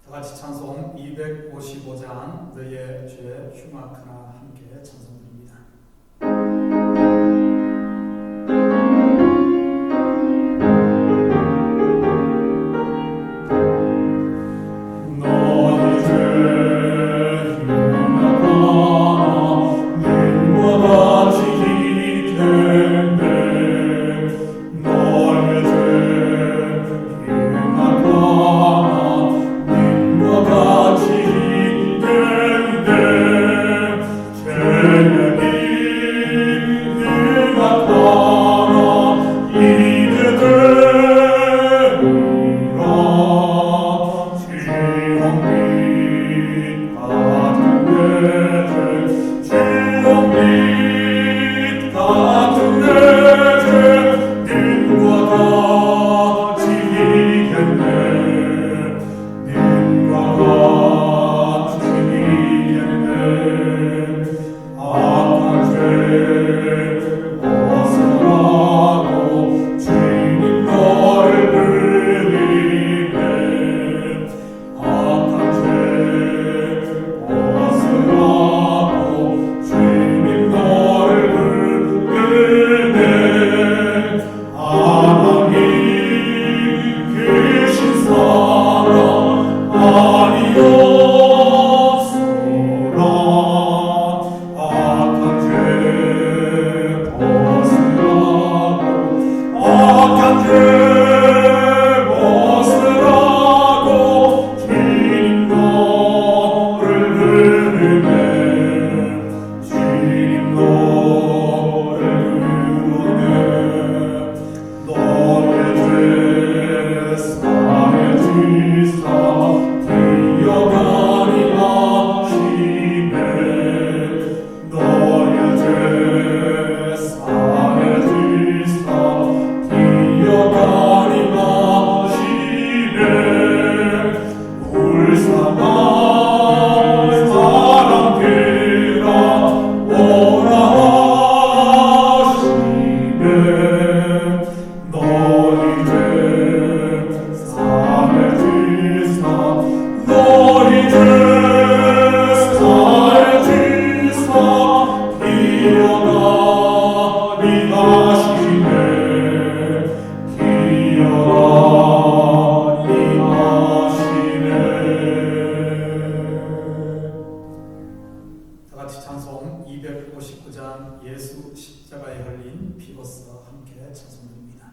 다같이 찬송 255장 너의 죄 흉악하나 함께 찬송드립니다. 다같이 찬송 259장 예수 십자가에 흘린 피로써 함께 찬송드립니다.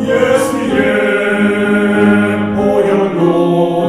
예수의 보혈로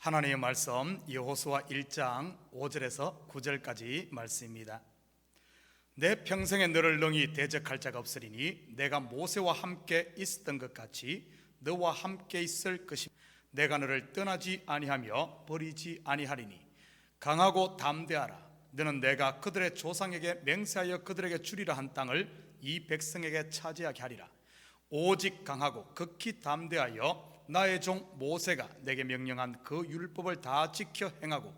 하나님의 말씀 여호수아 1장 5절에서 9절까지 말씀입니다. 내 평생에 너를 능히 대적할 자가 없으리니 내가 모세와 함께 있었던 것 같이 너와 함께 있을 것이며 내가 너를 떠나지 아니하며 버리지 아니하리니 강하고 담대하라. 너는 내가 그들의 조상에게 맹세하여 그들에게 주리라 한 땅을 이 백성에게 차지하게 하리라. 오직 강하고 극히 담대하여 나의 종 모세가 내게 명령한 그 율법을 다 지켜 행하고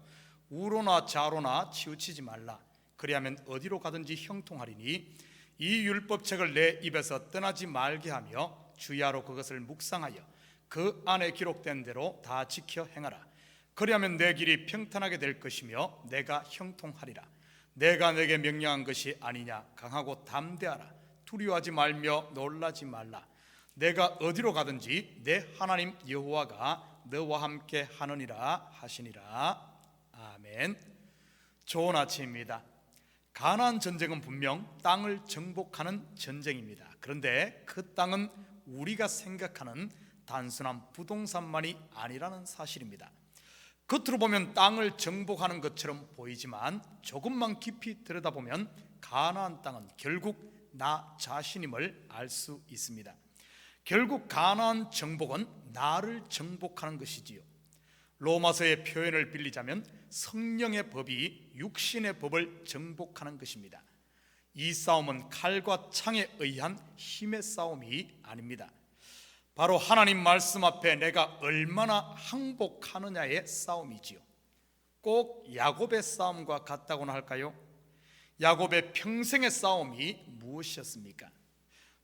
우로나 좌로나 치우치지 말라. 그리하면 어디로 가든지 형통하리니 이 율법책을 내 입에서 떠나지 말게 하며 주야로 그것을 묵상하여 그 안에 기록된 대로 다 지켜 행하라. 그리하면 내 길이 평탄하게 될 것이며 내가 형통하리라. 내가 내게 명령한 것이 아니냐. 강하고 담대하라. 두려워하지 말며 놀라지 말라. 내가 어디로 가든지 내 하나님 여호와가 너와 함께 하느니라 하시니라. 아멘. 좋은 아침입니다. 가나안 전쟁은 분명 땅을 정복하는 전쟁입니다. 그런데 그 땅은 우리가 생각하는 단순한 부동산만이 아니라는 사실입니다. 겉으로 보면 땅을 정복하는 것처럼 보이지만 조금만 깊이 들여다보면 가나안 땅은 결국 나 자신임을 알 수 있습니다. 결국 가나안 정복은 나를 정복하는 것이지요. 로마서의 표현을 빌리자면 성령의 법이 육신의 법을 정복하는 것입니다. 이 싸움은 칼과 창에 의한 힘의 싸움이 아닙니다. 바로 하나님 말씀 앞에 내가 얼마나 항복하느냐의 싸움이지요. 꼭 야곱의 싸움과 같다고나 할까요? 야곱의 평생의 싸움이 무엇이었습니까?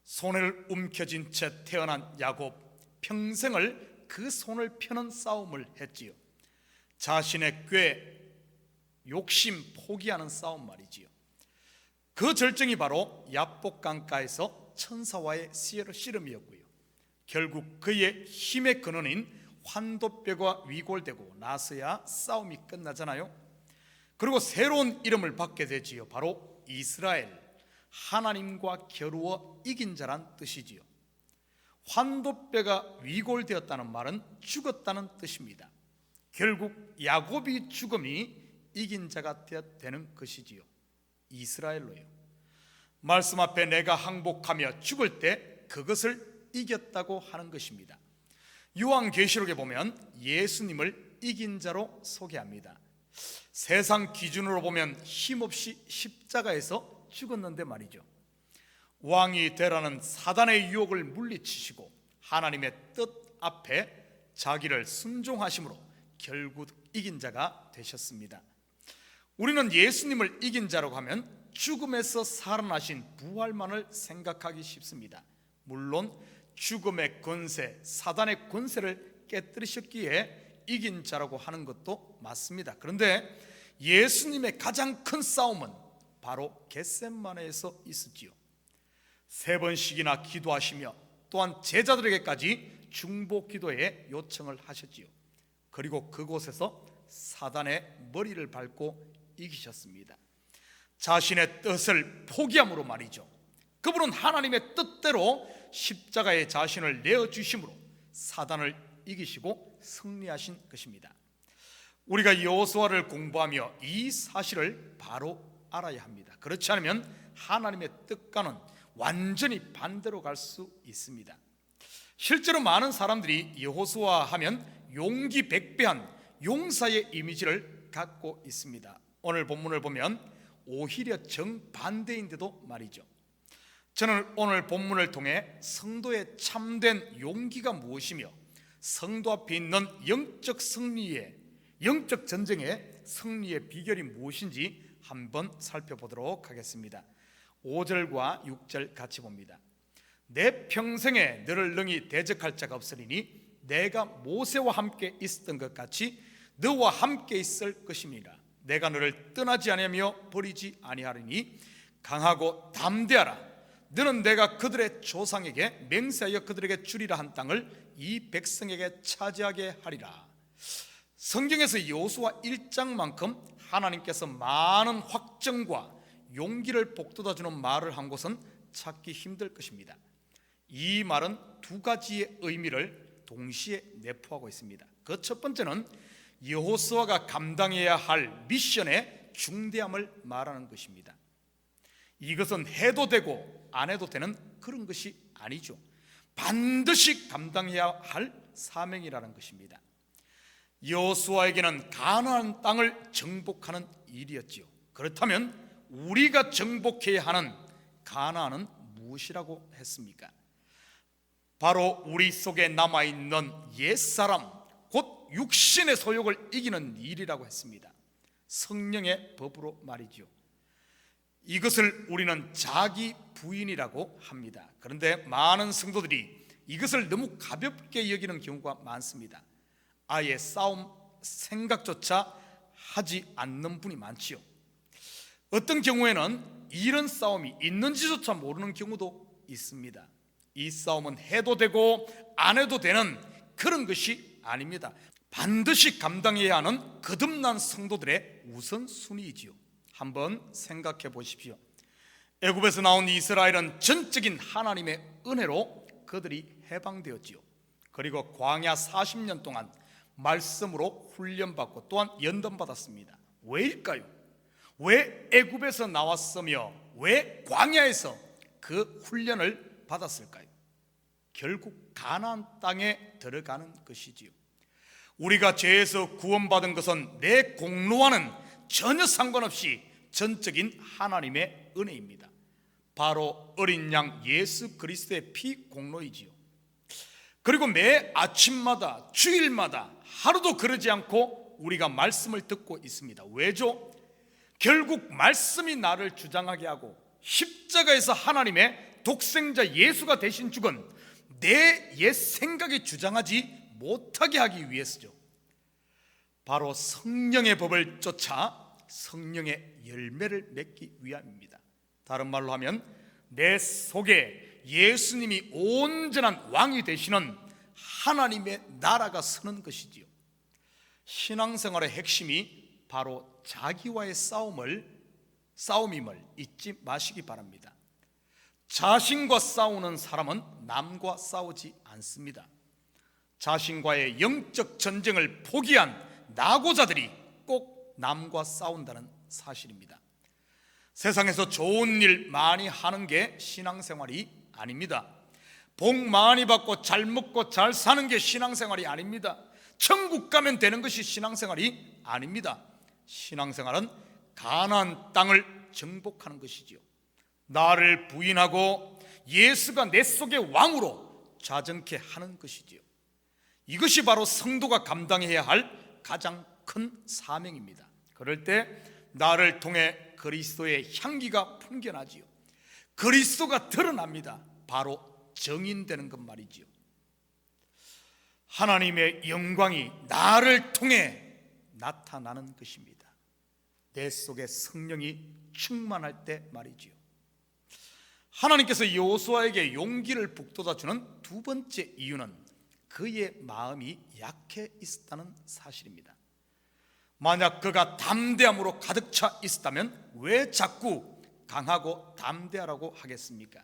손을 움켜쥔 채 태어난 야곱, 평생을 그 손을 펴는 싸움을 했지요. 자신의 꾀, 욕심 포기하는 싸움 말이지요. 그 절정이 바로 야복 강가에서 천사와의 씨름이었고요. 결국 그의 힘의 근원인 환도뼈가 위골되고 나서야 싸움이 끝나잖아요. 그리고 새로운 이름을 받게 되지요. 바로 이스라엘, 하나님과 겨루어 이긴 자란 뜻이지요. 환도뼈가 위골되었다는 말은 죽었다는 뜻입니다. 결국 야곱이 죽음이 이긴 자가 되는 것이지요. 이스라엘로요. 말씀 앞에 내가 항복하며 죽을 때 그것을 이겼다고 하는 것입니다. 요한계시록에 보면 예수님을 이긴 자로 소개합니다. 세상 기준으로 보면 힘없이 십자가에서 죽었는데 말이죠. 왕이 되라는 사단의 유혹을 물리치시고 하나님의 뜻 앞에 자기를 순종하심으로 결국 이긴 자가 되셨습니다. 우리는 예수님을 이긴 자라고 하면 죽음에서 살아나신 부활만을 생각하기 쉽습니다. 물론 죽음의 권세, 사단의 권세를 깨뜨리셨기에 이긴 자라고 하는 것도 맞습니다. 그런데 예수님의 가장 큰 싸움은 바로 겟세마네에서 있었지요. 3번씩이나 기도하시며 또한 제자들에게까지 중보 기도에 요청을 하셨지요. 그리고 그곳에서 사단의 머리를 밟고 이기셨습니다. 자신의 뜻을 포기함으로 말이죠. 그분은 하나님의 뜻대로 십자가에 자신을 내어주심으로 사단을 이기시고 승리하신 것입니다. 우리가 여호수아를 공부하며 이 사실을 바로 알아야 합니다. 그렇지 않으면 하나님의 뜻과는 완전히 반대로 갈 수 있습니다. 실제로 많은 사람들이 여호수아 하면 용기 백배한 용사의 이미지를 갖고 있습니다. 오늘 본문을 보면 오히려 정반대인데도 말이죠. 저는 오늘 본문을 통해 성도의 참된 용기가 무엇이며 성도 앞에 있는 영적 승리의, 영적 전쟁의 승리의 비결이 무엇인지 한번 살펴보도록 하겠습니다. 5절과 6절 같이 봅니다. 내 평생에 너를 능히 대적할 자가 없으리니 내가 모세와 함께 있었던 것 같이 너와 함께 있을 것임이라. 내가 너를 떠나지 아니하며 버리지 아니하리니 강하고 담대하라. 너는 내가 그들의 조상에게 맹세하여 그들에게 주리라 한 땅을 이 백성에게 차지하게 하리라. 성경에서 여호수아 1장만큼 하나님께서 많은 확정과 용기를 북돋아주는 말을 한 곳은 찾기 힘들 것입니다. 이 말은 두 가지의 의미를 동시에 내포하고 있습니다. 그 첫 번째는 여호수아가 감당해야 할 미션의 중대함을 말하는 것입니다. 이것은 해도 되고 안 해도 되는 그런 것이 아니죠. 반드시 감당해야 할 사명이라는 것입니다. 여호수아에게는 가나안 땅을 정복하는 일이었지요. 그렇다면 우리가 정복해야 하는 가나안은 무엇이라고 했습니까? 바로 우리 속에 남아있는 옛사람, 곧 육신의 소욕을 이기는 일이라고 했습니다. 성령의 법으로 말이죠. 이것을 우리는 자기 부인이라고 합니다. 그런데 많은 성도들이 이것을 너무 가볍게 여기는 경우가 많습니다. 아예 싸움 생각조차 하지 않는 분이 많지요. 어떤 경우에는 이런 싸움이 있는지조차 모르는 경우도 있습니다. 이 싸움은 해도 되고 안 해도 되는 그런 것이 아닙니다. 반드시 감당해야 하는 거듭난 성도들의 우선순위이지요. 한번 생각해 보십시오. 애굽에서 나온 이스라엘은 전적인 하나님의 은혜로 그들이 해방되었지요. 그리고 광야 40년 동안 말씀으로 훈련받고 또한 연단받았습니다. 왜일까요? 왜 애굽에서 나왔으며 왜 광야에서 그 훈련을 받았을까요? 결국 가나안 땅에 들어가는 것이지요. 우리가 죄에서 구원받은 것은 내 공로와는 전혀 상관없이 전적인 하나님의 은혜입니다. 바로 어린 양 예수 그리스도의 피 공로이지요. 그리고 매 아침마다 주일마다 하루도 그러지 않고 우리가 말씀을 듣고 있습니다. 왜죠? 결국 말씀이 나를 주장하게 하고 십자가에서 하나님의 독생자 예수가 대신 죽은 내 옛 생각이 주장하지 못하게 하기 위해서죠. 바로 성령의 법을 쫓아 성령의 열매를 맺기 위함입니다. 다른 말로 하면 내 속에 예수님이 온전한 왕이 되시는 하나님의 나라가 서는 것이지요. 신앙생활의 핵심이 바로 자기와의 싸움임을 잊지 마시기 바랍니다. 자신과 싸우는 사람은 남과 싸우지 않습니다. 자신과의 영적 전쟁을 포기한 낙오자들이 꼭 남과 싸운다는 사실입니다. 세상에서 좋은 일 많이 하는 게 신앙생활이 아닙니다. 복 많이 받고 잘 먹고 잘 사는 게 신앙생활이 아닙니다. 천국 가면 되는 것이 신앙생활이 아닙니다. 신앙생활은 가나안 땅을 정복하는 것이지요. 나를 부인하고 예수가 내 속의 왕으로 자정케 하는 것이지요. 이것이 바로 성도가 감당해야 할 가장 큰 사명입니다. 그럴 때 나를 통해 그리스도의 향기가 풍겨나지요. 그리스도가 드러납니다. 바로 정인되는 것 말이지요. 하나님의 영광이 나를 통해 나타나는 것입니다. 내 속에 성령이 충만할 때 말이지요. 하나님께서 여호수아에게 용기를 북돋아 주는 두 번째 이유는 그의 마음이 약해 있었다는 사실입니다. 만약 그가 담대함으로 가득 차 있었다면 왜 자꾸 강하고 담대하라고 하겠습니까?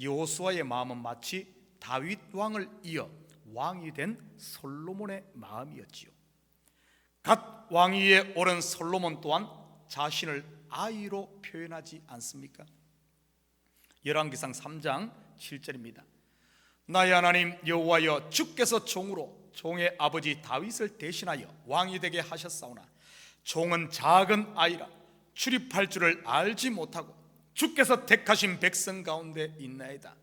여호수아의 마음은 마치 다윗 왕을 이어 왕이 된 솔로몬의 마음이었지요. 갓 왕위에 오른 솔로몬 또한 자신을 아이로 표현하지 않습니까? 열왕기상 3장 7절입니다. 나의 하나님 여호와여, 주께서 종의 아버지 다윗을 대신하여 왕이 되게 하셨사오나 종은 작은 아이라 출입할 줄을 알지 못하고 주께서 택하신 백성 가운데 있나이다.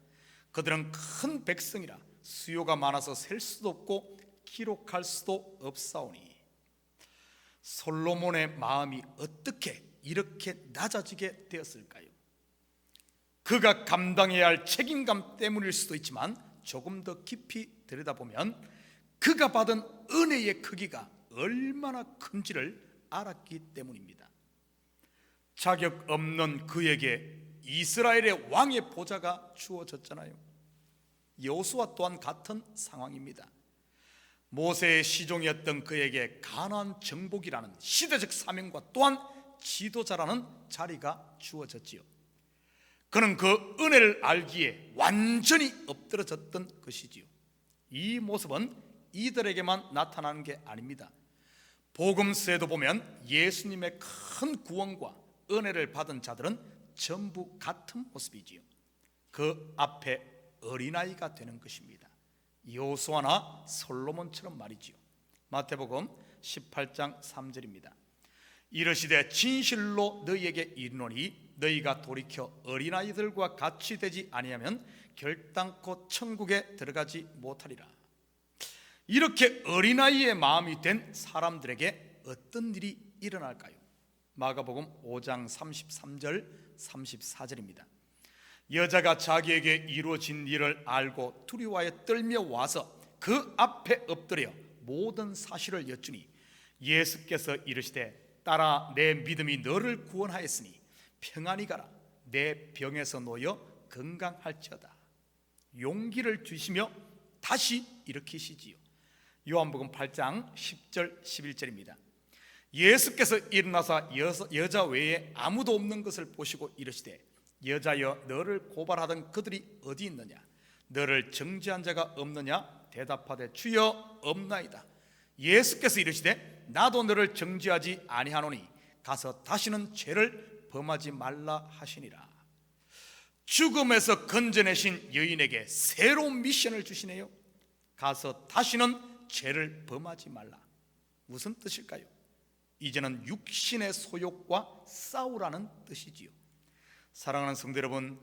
그들은 큰 백성이라 수요가 많아서 셀 수도 없고 기록할 수도 없사오니. 솔로몬의 마음이 어떻게 이렇게 낮아지게 되었을까요? 그가 감당해야 할 책임감 때문일 수도 있지만 조금 더 깊이 들여다보면 그가 받은 은혜의 크기가 얼마나 큰지를 알았기 때문입니다. 자격 없는 그에게 이스라엘의 왕의 보좌가 주어졌잖아요. 여호수아 또한 같은 상황입니다. 모세의 시종이었던 그에게 가나안 정복이라는 시대적 사명과 또한 지도자라는 자리가 주어졌지요. 그는 그 은혜를 알기에 완전히 엎드러졌던 것이지요. 이 모습은 이들에게만 나타나는 게 아닙니다. 복음서에도 보면 예수님의 큰 구원과 은혜를 받은 자들은 전부 같은 모습이지요. 그 앞에 어린아이가 되는 것입니다. 여호수아나 솔로몬처럼 말이지요. 마태복음 18장 3절입니다. 이르시되 진실로 너희에게 이르노니 너희가 돌이켜 어린아이들과 같이 되지 아니하면 결단코 천국에 들어가지 못하리라. 이렇게 어린아이의 마음이 된 사람들에게 어떤 일이 일어날까요? 마가복음 5장 33절 34절입니다. 여자가 자기에게 이루어진 일을 알고 두려워하여 떨며 와서 그 앞에 엎드려 모든 사실을 여쭈니 예수께서 이르시되 딸아, 내 믿음이 너를 구원하였으니 평안히 가라. 내 병에서 놓여 건강할지어다. 용기를 주시며 다시 일으키시지요. 요한복음 8장 10절 11절입니다. 예수께서 일어나사 여자 외에 아무도 없는 것을 보시고 이르시되 여자여, 너를 고발하던 그들이 어디 있느냐? 너를 정죄한 자가 없느냐? 대답하되 주여, 없나이다. 예수께서 이르시되 나도 너를 정죄하지 아니하노니 가서 다시는 죄를 범하지 말라 하시니라. 죽음에서 건져내신 여인에게 새로운 미션을 주시네요. 가서 다시는 죄를 범하지 말라. 무슨 뜻일까요? 이제는 육신의 소욕과 싸우라는 뜻이지요. 사랑하는 성도 여러분,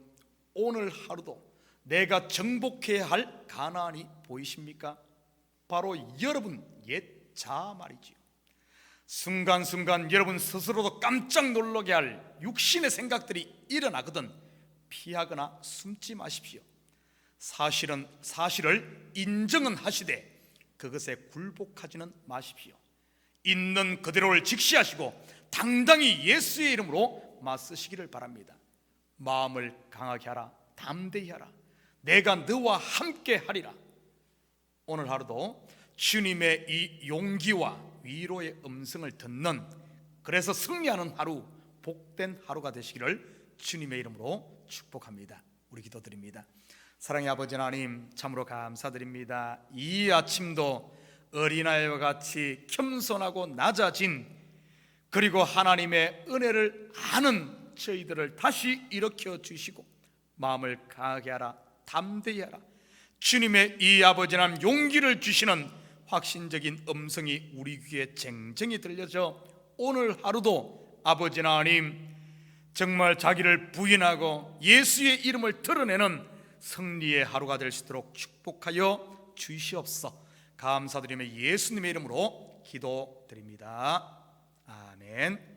오늘 하루도 내가 정복해야 할 가나안이 보이십니까? 바로 여러분 옛 자아 말이지요. 순간순간 여러분 스스로도 깜짝 놀라게 할 육신의 생각들이 일어나거든 피하거나 숨지 마십시오. 사실을 인정은 하시되 그것에 굴복하지는 마십시오. 있는 그대로를 직시하시고 당당히 예수의 이름으로 맞서시기를 바랍니다. 마음을 강하게 하라. 담대히 하라. 내가 너와 함께 하리라. 오늘 하루도 주님의 이 용기와 위로의 음성을 듣는, 그래서 승리하는 하루, 복된 하루가 되시기를 주님의 이름으로 축복합니다. 우리 기도드립니다. 사랑의 아버지 하나님, 참으로 감사드립니다. 이 아침도 어린아이와 같이 겸손하고 낮아진, 그리고 하나님의 은혜를 아는 저희들을 다시 일으켜 주시고 마음을 강하게 하라. 담대히 하라. 주님의 이 아버지 하나님 용기를 주시는 확신적인 음성이 우리 귀에 쟁쟁이 들려져 오늘 하루도 아버지 하나님 정말 자기를 부인하고 예수의 이름을 드러내는 승리의 하루가 될 수 있도록 축복하여 주시옵소서. 감사드리며 예수님의 이름으로 기도드립니다. 아멘.